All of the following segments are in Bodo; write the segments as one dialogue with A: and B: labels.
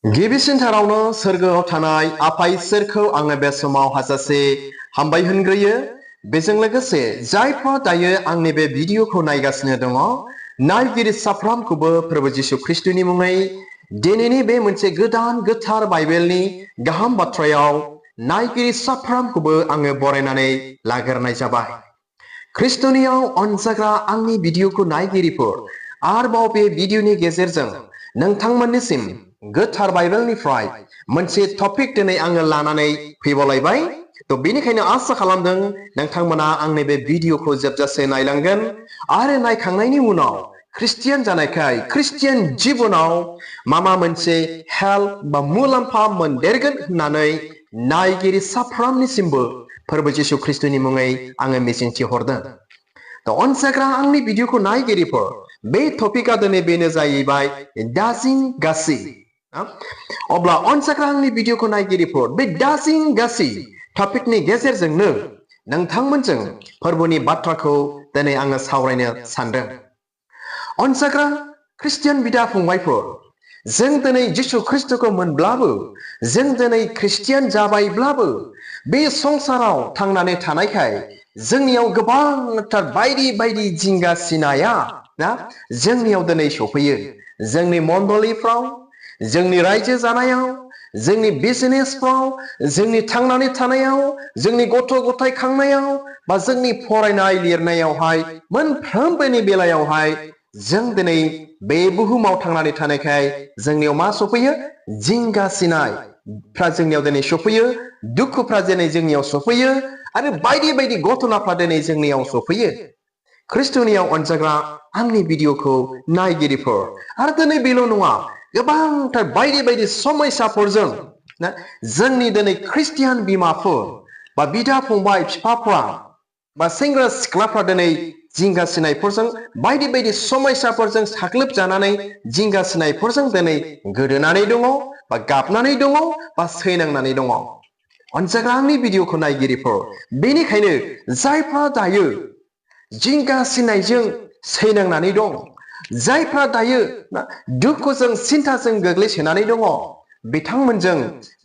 A: गिबिसिनथारावनो सोरगोआव थानाय आफा इसोरखौ आङो बे समाव हाजासे हामबाय होनग्रोयो। बेजों लोगोसे जायफ्रा दायो आंनि बे भिडिअखौ नायगासिनो दङ, नायगिरि साफ्रोमखौबो प्रभु जिसु ख्रिस्टनि मुङै दिनैनि बे मोनसे गोदान गोथार बाइबेलनि गाहाम बाथ्रायाव नायगिरि साफ्रोमखौबो आङो बरायनानै लाग्रोनाय जाबाय। ख्रिस्टनियाव अनजाग्रा आंनि भिडिअखौ नायगिरिफोर, आरोबाव बे भिडिअनि गेजेरजों नोंथांमोननिसिम गोथार बाइबेलनिफ्राय मोनसे टपिक दिनै आङो लानानै फैबावलायबाय। थ' बेनिखायनो आसा खालामदों नोंथांमोना आंनि बे भिडिअखौ जोबजासे नायलांगोन आरो नायखांनायनि उनाव ख्रिस्टियान जानायखाय ख्रिस्टियान जिबनाव माबा मोनसे हेल्प बा मुलाम्फा मोनदेरगोन होननानै नायगिरि साफ्रोमनिसिमबो फोरबो जिसु ख्रिस्टनि मुङै आङो मिजिंथिहरदों। थ' अनसायग्रा आंनि भिडिअखौ नायगिरिफोर, बे टपिकआ दिनै बेनो जाहैबाय डाजिं गासि। अब्ला अनसायग्रा आंनि भिडिअखौ नायगिरिफोर, बे डाजिं गासि टपिकनि गेजेरजोंनो नोंथांमोनजों फोरबोनि बाथ्राखौ दिनै आङो सावरायनो सानदों। अनसायग्रा ख्रिस्टियान बिदा फंबायफोर, जों दिनै जिसु ख्रिस्टखौ मोनब्लाबो, जों दिनै ख्रिस्टियान जाबायब्लाबो, बे संसाराव थांनानै थानायखाय जोंनियाव गोबांथार बायदि बायदि जिंगा सिनाया जोंनियाव दिनै सफैयो। जोंनि मण्डलिफ्राव, जोंनि रायजो जानायाव, जोंनि बिजनेसफ्राव, जोंनि थांनानै थानायाव, जोंनि गथ' गथाय खांनायाव, बा जोंनि फरायनाय लिरनायावहाय, मोनफ्रोमबोनि बेलायावहाय जों दिनै बे बुहुमाव थांनानै थानायखाय जोंनियाव मा सफैयो? जिंगा सिनायफ्रा जोंनियाव दिनै सफैयो, दुखुफ्रा दिनै जोंनियाव सफैयो, आरो बायदि बायदि घटनाफ्रा दिनै जोंनियाव सफैयो। ख्रिस्टनियाव अनजाग्रा आंनि भिडिअखौ नायगिरिफोर, आरो दिनै बेल' नङा, गोबांथार बायदि बायदि समस्याफोरजों जोंनि दिनै ख्रिस्टियान बिमाफोर बा बिदा फंबाय बिफाफ्रा बा सेंग्रा सिख्लाफ्रा दिनै जिंगा सिनायफोरजों, बायदि बायदि समस्याफोरजों साग्लोबजानानै जिंगा सिनायफोरजों दिनै गोदोनानै दङ, बा गाबनानै दङ, बा सैनांनानै दङ। अनजाग्रा आंनि भिडिअखौ नायगिरिफोर, बेनिखायनो जायफ्रा दायो जिंगा सिनायजों सैनांनानै दं, जायफ्रा दायो दुखुजों सिन्थाजों गोग्लैसोनानै दङ, बिथांमोनजों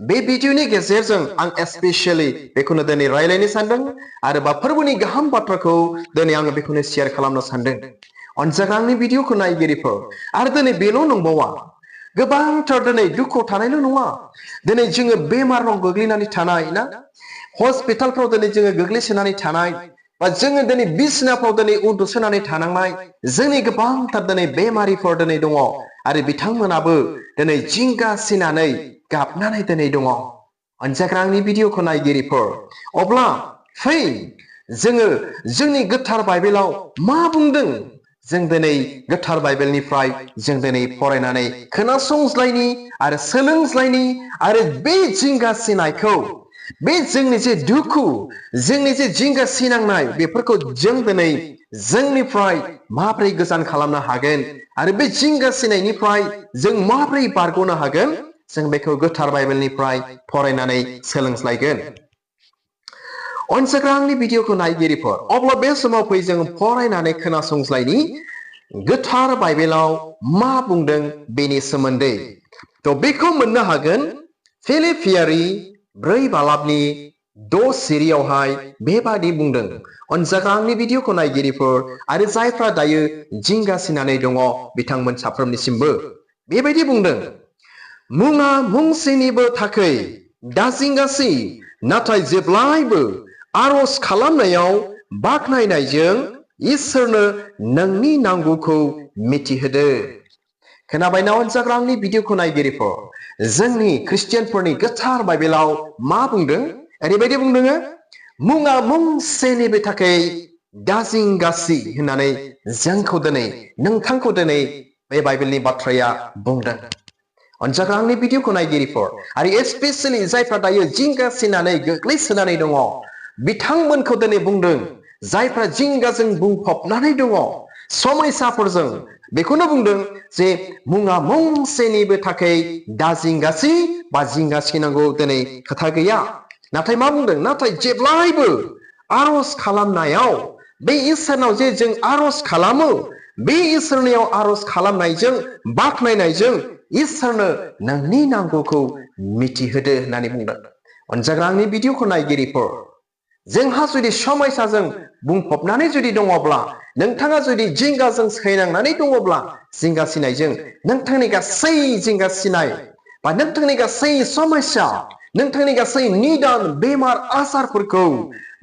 A: बे भिडिअनि गेजेरजों आं स्पेसियेलि बेखौनो दिनै रायलायनो सानदों, आरो बा फोरबोनि गाहाम बाथ्राखौ दिनै आङो बेखौनो शेयार खालामनो सानदों। अनजाग्रा आंनि भिडिअखौ नायगिरिफोर, आरो दिनै बेल' नंबावा, गोबांथार दिनै दुखुआव थानायल' नङा, दिनै जोङो बेमाराव गोग्लैनानै थानाय ना, हस्पिटालफ्राव दिनै जोङो गोग्लैसोनानै थानाय, बा जोङो दिनै बिसनाफ्राव दिनै उन्दुसोनानै थानांनाय जोंनि गोबांथार दिनै बेमारिफोर दिनै दङ, आरो बिथांमोनाबो दिनै जिंगा सिनानै गाबनानै दिनै दङ। अनजाग्रा आंनि भिडिअखौ नायगिरिफोर, अब्ला फै जोङो जोंनि गोथार बाइबेलाव मा बुंदों, जों दिनै गोथार बाइबेलनिफ्राय जों दिनै फरायनानै खोनासंज्लायनि आरो सोलोंज्लायनि, आरो बे जिंगा सिनायखौ, बे जोंनि जे दुखु, जोंनि जे जिंगा सिनांनाय, बेफोरखौ जों दिनै जोंनिफ्राय माब्रै गोजान खालामनो हागोन, आरो बे जिंगा सिनायनिफ्राय जों माब्रै बारग'नो हागोन, जों बेखौ गोथार बाइबेलनिफ्राय फरायनानै सोलोंज्लायगोन। अनसायग्रा आंनि भिडिअखौ नायगिरिफोर, अब्ला बे समाव फै जों फरायनानै खोनासंज्लायनि गोथार बाइबेलाव मा बुंदों बेनि सोमोन्दै। थ' बेखौ मोननो हागोन फिलिपियारि 4:6 सिरियावहाय बेबादि बुंदों। अनजाग्रा आंनि भिडिअखौ नायगिरिफोर, आरो जायफ्रा दायो जिंगा सिनानै दङ बिथांमोन साफ्रोमनिसिमबो बेबायदि बुंदों, मुङा मुंसेनिबो थाखै दाजिंगासि, नाथाय जेब्लायबो आरज खालामनायाव बाख्नायनायजों इसोरनो नोंनि नांगौखौ मिथिहोदो। खोनाबायना अनजाग्रा आंनि भिडिअखौ नायगिरिफोर, जोंनि ख्रिस्टियानफोरनि गोथार बाइबेलाव मा बुंदों? ओरैबायदि बुंदों, मुङा मुंसेनिबो थाखै दाजिंगासि होननानै जोंखौ दिनै, नोंथांखौ दिनै बे बाइबेलनि बाथ्राया बुंदों। अनजाग्रा आंनि भिडिअखौ नायगिरिफोर, आरो स्पेसियेलि जायफ्रा दायो जिंगा सिनानै गोग्लैसोनानै दङ, बिथांमोनखौ दिनै बुंदों, जायफ्रा जिंगाजों बुंफबनानै दङ, समस्याफोरजों, बेखौनो बुंदों जे मुङा मुंसेनिबो थाखै दाजिंगासि, बा जिंगा सिनांगौ दिनै खोथा गैया। नाथाय मा बुंदों? नाथाय जेब्लायबो आरज खालामनायाव, बे इसोरनाव जे जों आरज खालामो, बे इसोरनियाव आरज खालामनायजों, बाख्नायनायजों इसोरनो नोंनि नांगौखौ मिथिहोदो होननानै बुंदों। अनजाग्रा आंनि भिडिअखौ नायगिरिफोर, जोंहा जुदि समयसाजों बुंफबनानै जुदि दङब्ला, नोंथाङा जुदि जिंगाजों सैनांनानै दङब्ला, जिंगा सिनायजों नोंथांनि गासै जिंगा सिनाय बा नोंथांनि गासै समस्या, नोंथांनि गासै निदान बेमार आजारफोरखौ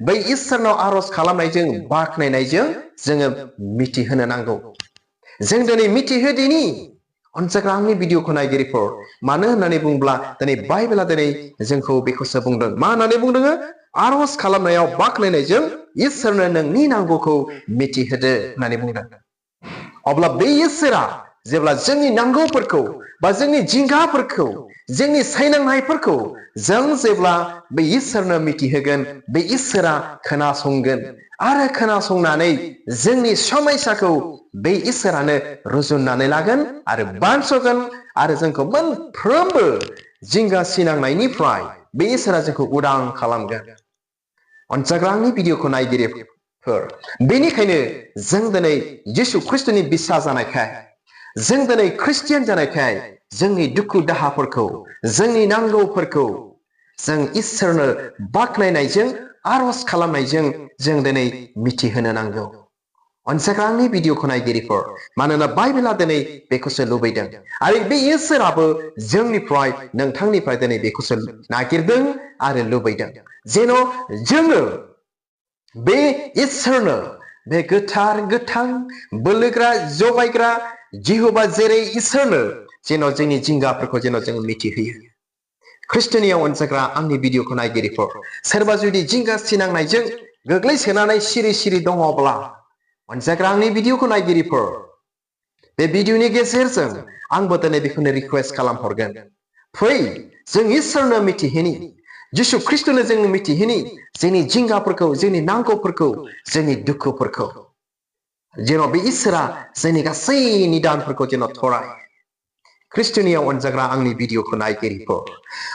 A: बै इसोरनाव आरज खालामनायजों बाख्नायनायजों जोङो मिथिहोनो नांगौ। जों दिनै मिथिहोदिनि अनजाग्रा आंनि भिडिअखौ नायगिरिफोर, मानो होननानै बुङोब्ला दिनै बाइबेला दिनै जोंखौ बेखौसो बुंदों। मा होननानै बुंदों? आरज खालामनायाव बाख्नायनायजों इसोरनो नोंनि नांगौखौ मिथिहोदो होननानै बुंदों। अब्ला बे इसोरा जेब्ला जोंनि नांगौफोरखौ बा जोंनि जिंगाफोरखौ, जोंनि सैनांनायफोरखौ जों जेब्ला बे इसोरनो मिथिहोगोन, बे इसोरा खोनासंगोन आरो खोनासंनानै जोंनि समयसाखौ बे इसोरानो रुजुननानै लागोन आरो बानस'गोन आरो जोंखौ मोनफ्रोमबो जिंगा सिनांनायनिफ्राय बे इसोरा जोंखौ उदां खालामगोन। अनजाग्रा आंनि भिडिअखौ नायगिरिफोर, बेनिखायनो जों दिनै जिसु ख्रिस्टनि बिसा जानायखाय, जों दिनै ख्रिस्टियान जानायखाय जोंनि दुखु दाहाफोरखौ, जोंनि नांगौफोरखौ जों इसोरनो बाख्नायनायजों आरज खालामनायजों जों दिनै मिथिहोनो नांगौ। अनजाग्रा आंनि भिडिअखौ नायगिरिफोर, मानोना बाइबेला दिनै बेखौसो लुबैदों आरो बे इसोराबो जोंनिफ्राय, नोंथांनिफ्राय दिनै बेखौसो नागिरदों आरो लुबैदों, जेन' जोङो बे इसोरनो, बे गोथार गोथां बोलोग्रा जगायग्रा जिहुबा जेरै इसोरनो जेन' जोंनि जिंगाफोरखौ जेन' जों मिथिहोयो। ख्रिस्टनियाव अनजाग्रा आंनि भिडिअखौ नायगिरिफोर, सोरबा जुदि जिंगा सिनांनायजों गोग्लैसोनानै सिरि सिरि दङब्ला, अनजाग्रा आंनि भिडिअखौ नायगिरिफोर, बे भिडिअनि गेजेरजों आंबो दिनै बेखौनो रिक्वेस्ट खालामहरगोन, फै जों इसोरनो मिथिहोनि, जिसु ख्रिस्टनो जों मिथिहोनि जोंनि जिंगाफोरखौ, जोंनि नांगौफोरखौ, जोंनि दुखुफोरखौ, जेन' बे इसोरा जोंनि गासै निदानफोरखौ जेन' थराय। ख्रिस्टनियाव अनजाग्रा आंनि भिडिअखौ नायगिरिफोर,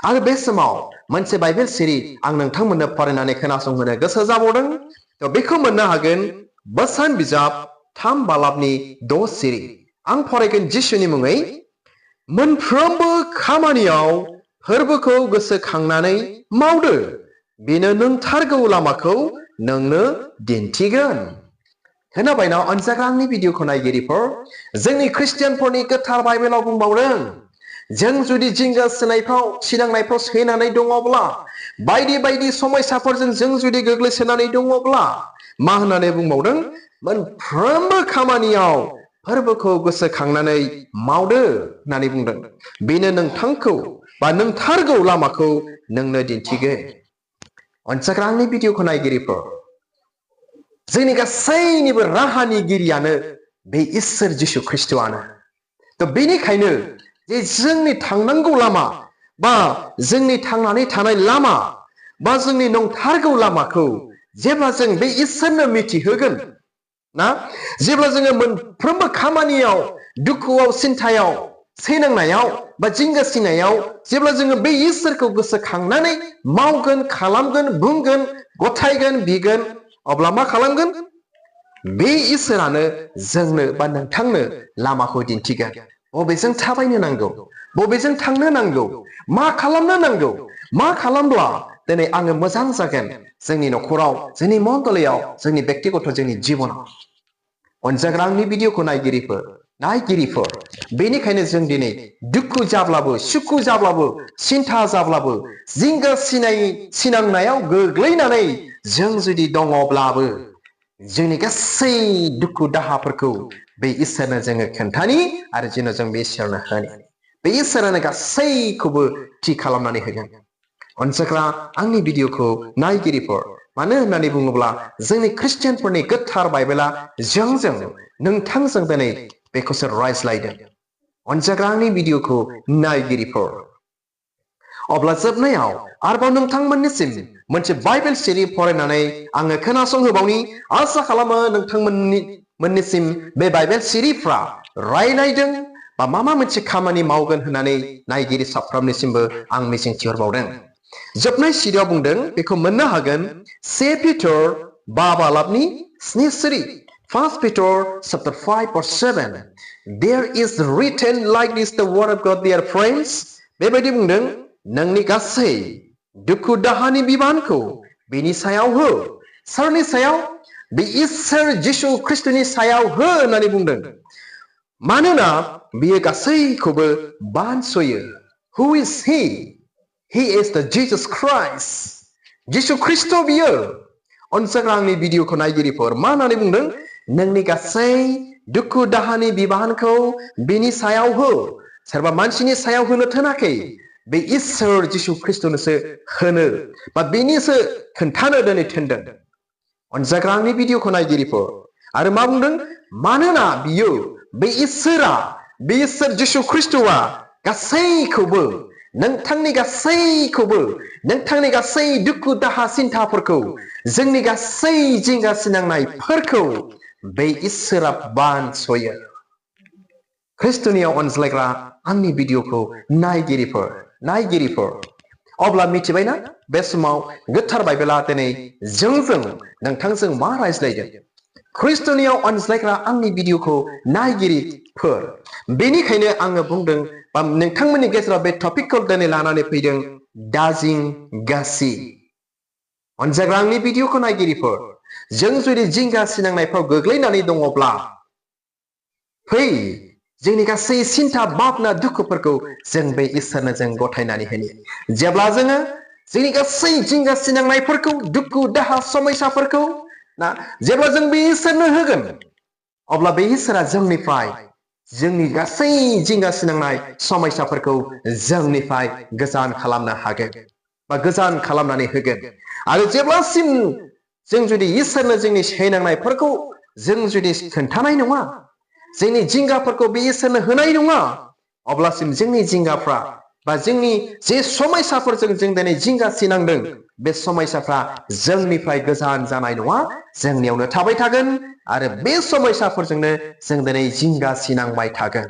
A: आरो बे समाव मोनसे बाइबेल सिरि आं नोंथांमोननो फरायनानै खोनासंहोनो गोसो जाबावदों। बेखौ मोननो हागोन बोसोन बिजाब 3 बालाबनि 6 सिरि। आं फरायगोन जिसुनि मुङै। मोनफ्रोमबो खामानियाव फोरबोखौ गोसोखांनानै मावदो, बेनो नोंथारगौ लामाखौ नोंनो दिन्थिगोन। खोनाबायना अनजाग्रा आंनि भिडिअखौ नायगिरिफोर, जोंनि ख्रिस्टियानफोरनि गोथार बाइबेलाव बुंबावदों, जों जुदि जिंगा सिनांनायफ्राव सैनानै दङब्ला, बायदि बायदि समयसाफोरजों जों जुदि गोग्लैसोनानै दङब्ला, मा होननानै बुंबावदों? मोनफ्रोमबो खामानियाव फोरबोखौ गोसोखांनानै मावदो होननानै बुंदों, बेनो नोंथांखौ बा नोंथारगौ लामाखौ नोंनो दिन्थिगोन। अनजाग्रा आंनि भिडिअखौ नायगिरिफोर, जोंनि गासैनिबो राहानिगिरियानो बे इसोर जिसु ख्रिस्टआनो। बेनिखायनो जे जोंनि थांनांगौ लामा बा जोंनि थांनानै थानाय लामा बा जोंनि नंथारगौ लामाखौ जेब्ला जों बे इसोरनो मिथिहोगोन ना, जेब्ला जोङो मोनफ्रोमबो खामानियाव, दुखुआव, सिन्थायाव, सैनांनायाव बा जिंगा सिनायाव जेब्ला जोङो बे इसोरखौ गोसोखांनानै मावगोन, खालामगोन, बुंगोन, गथायगोन, बिगोन, अब्ला मा खालामगोन? बे इसोरानो जोंनो बा नोंथांनो लामाखौ दिन्थिगोन। बबेजों थाबायनो नांगौ, बबेजों थांनो नांगौ, मा खालामनो नांगौ, मा खालामब्ला दिनै आङो मोजां जागोन जोंनि न'खराव, जोंनि मण्डलीयाव, जोंनि बेक्तिगत, जोंनि जिबनाव। अनजाग्रा आंनि भिडिअखौ नायगिरिफोर, बेनिखायनो जों दिनै दुखु जाब्लाबो, सुखु जाब्लाबो, सिन्था जाब्लाबो, जिंगा सिनांनायाव गोग्लैनानै जों जुदि दङब्लाबो, जोंनि गासै दुखु दाहाफोरखौ बे इसोरनो जोङो खोन्थानि आरो जेन' जों बे इसोरनो होनि। बे इसोरानो गासैखौबो थि खालामनानै होगोन। अनजाग्रा आंनि भिडिअखौ नायगिरिफोर, मानो होननानै बुङोब्ला जोंनि ख्रिस्टियानफोरनि गोथार बाइबेला जोंजों, नोंथांजों दिनै बेखौसो रायज्लायदों। अनजाग्रा आंनि भिडिअखौ नायगिरिफोर, अब्ला जोबनायाव आरोबाव नोंथांमोननिसिम मोनसे बाइबेल सिरि फरायनानै आङो खोनासंहोबावनि। आसा खालामो नोंथांमोननिसिम बे बाइबेल सिरिफ्रा रायलायदों बा माबा मोनसे खामानि मावगोन होननानै नायगिरि साफ्रोमनिसिमबो आं मिजिंथिहरबावदों। जोबनाय सिरियाव बुंदों, बेखौ मोननो हागोन 1 पिटर 5 बालाबनि 7 सिरि। 1 Peter chapter 5 verse 7. There is written like this the word of God, dear friends. बेबायदि बुंदों, नोंनि गासै दुखु दाहानि बिबानखौ बेनि सायाव हो। सोरनि सायाव? बे इसोर जिसु ख्रिस्टनि सायाव हो होननानै बुंदों। मानोना बियो गासैखौबो बानसयो। Who is he? He is the Jesus Christ. जिसु ख्रिस्ट बियो। अनसाग्रा आंनि भिडिअखौ नायगिरिफोर, मा होननानै बुंदों? नोंनि गासै दुखु दाहानि बिबानखौ बिनि सायाव हो। सोरबा मानसिनि सायाव होनो थोनाखै, बे इसोर जिसु ख्रिस्टनोसो होनो बा बेनिसो खोन्थानो दिनै थिनदों। अनसाग्रा आंनि भिडिअखौ नायगिरिफोर, आरो मा बुंदों? मानोना बियो, बे इसोरा, बे इसोर जिसु ख्रिस्टआ गासैखौबो, नोंथांनि गासैखौबो, नोंथांनि गासै दुखु दाहा सिन्थाफोरखौ, जोंनि गासै जिंगा सिनांनायफोरखौ बे इसोरा बानसयो। ख्रिस्टनियाव अनज्लायग्रा आंनि भिडिअखौ नायगिरिफोर, अब्ला मिथिबायना बे समाव गोथार बाइबेला दिनै जोंजों नोंथांजों मा रायज्लायदों? ख्रिस्टनियाव अनज्लायग्रा आंनि भिडिअखौ नायगिरिफोर, बेनिखायनो आङो बुंदों बा नोंथांमोननि गेजेराव बे टपिकखौ दिनै लानानै फैदों, दाजिंगासि। अनजाग्रा आंनि भिडिअखौ नायगिरिफोर, जों जुदि जिंगा सिनांनायफ्राव गोग्लैनानै दङब्ला, फै जोंनि गासै सिन्था भाबना दुखुफोरखौ जों बे इसोरनो जों गथायनानै होनि। जेब्ला जोङो जोंनि गासै जिंगा सिनांनायफोरखौ, दुखु दाहा समस्याफोरखौ ना जेब्ला जों बे इसोरनो होगोन, अब्ला बे इसोरा जोंनिफ्राय जोंनि गासै जिंगा सिनांनाय समस्याफोरखौ जोंनिफ्राय गोजान खालामनो हागोन बा गोजान खालामनानै होगोन। आरो जेब्लासिम जों जुदि इसोरनो जोंनि सैनांनायफोरखौ जों जुदि खोन्थानाय नङा, जोंनि जिंगाफोरखौ बे इसोरनो होनाय नङा, अब्लासिम जोंनि जिंगाफ्रा बा जोंनि जे समस्याफोरजों जों दिनै जिंगा सिनांदों, बे समस्याफ्रा जोंनिफ्राय गोजान जानाय नङा, जोंनियावनो थाबाय थागोन। आरो बे समस्याफोरजोंनो जों दिनै जिंगा सिनांबाय थागोन।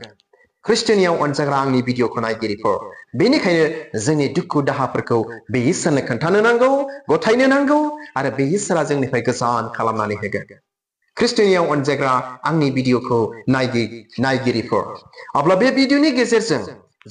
A: ख्रिस्टनियाव अनजाग्रा आंनि भिडिअखौ नायगिरिफोर, बेनिखायनो जोंनि दुखु दाहाफोरखौ बे इसोरनो खोन्थानो नांगौ, गथायनो नांगौ, आरो बे इसोरा जोंनिफ्राय गोजान खालामनानै होगोन। ख्रिस्टनियाव अनजाग्रा आंनि भिडिअखौ नायगिरिफोर, अब्ला बे भिडिअनि गेजेरजों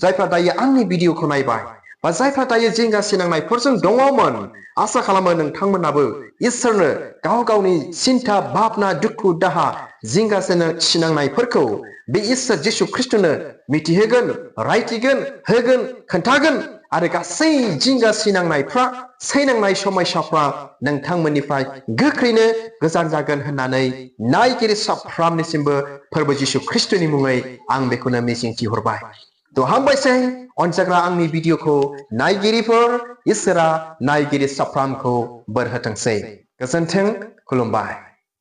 A: जायफ्रा दायो आंनि भिडिअखौ नायबाय बा जायफ्रा दायो जिंगा सिनांनायफोरजों दङमोन, आसा खालामो नोंथांमोनाबो इसोरनो गाव गावनि सिन्था भाबना दुखु दाहा जिंगा सिनांनायफोरखौ बे इसोर जिसु ख्रिस्टनो मिथिहोगोन, रायथिगोन, होगोन, खोन्थागोन। आरो गासै जिंगा सिनांनायफ्रा, सैनांनाय समस्याफ्रा नोंथांमोननिफ्राय गोख्रैनो गोजान जागोन होननानै नायगिरि साफ्रोमनिसिमबो फोरबो जिसु ख्रिस्टनि मुङै आं बेखौनो मिजिंथिहरबाय। थ' हामबायसै अनजाग्रा आंनि भिडिअखौ नायगिरिफोर, इसोरा नायगिरि साफ्रोमखौ बोर होथोंसै। गोजोन्थों, खुलुमबाय।